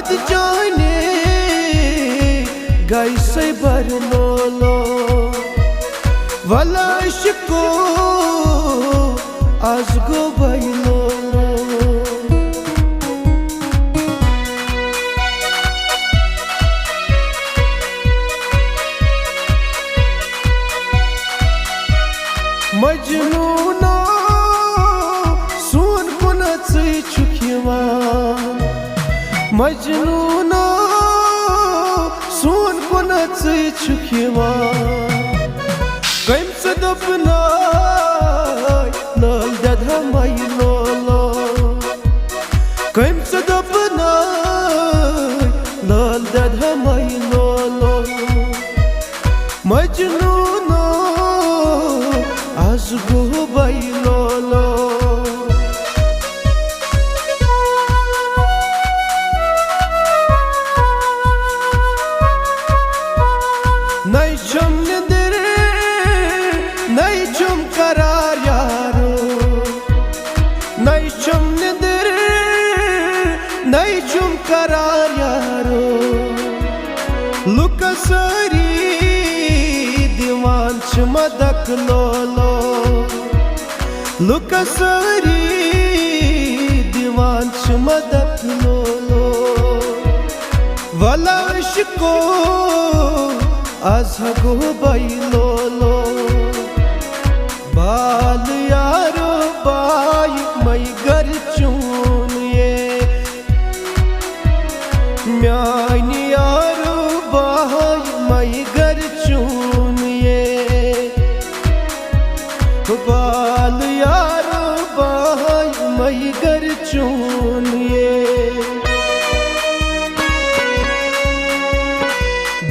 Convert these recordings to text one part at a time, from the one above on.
दाद जाने गैसे बरनो वलाश को आज गो बैलो मजनूनो सुन कुनच चुकिवान मजनूनो सुन कुनच चुकिवान कम से दपना लाल दधा मई लोलो कम से दपना लाल दधा मई लोलो मजनूनो आज गो बैलो नहीं चम निंदर नहीं चम करार यारो नहीं चम निंदर नहीं चम करार यारो लुका सारी दीवान मदक लोलो लुका सारी दीवान मदक लोलो वलाश को आज गो बैलो बाल यारो बाई मई घर चून ये म्यान यारो बाई मई घर चून ये बाल यारो बाई मई घर चून ये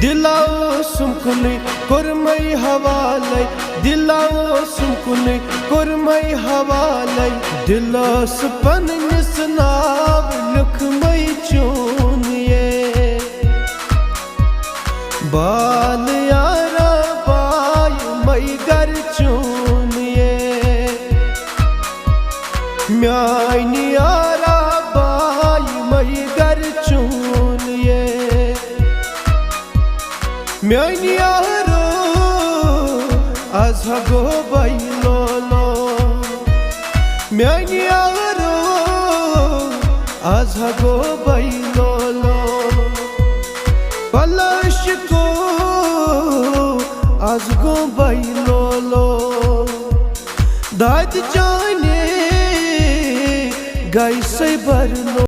दिलाओ सुमकुन कुरमई हवालै दिलाओ सुमकुन कुरमई हवालै दिलास पन्निस नाव लुखमई चून ये बाल यारा बाई मई घर चून ये म्यान यारा बाई मई घर चून ये म्यान यारो आज गो बैलो म्यान यारो आज गो बैलो पलाश को आज गो बैलो दाद जाने गैसे बरनो।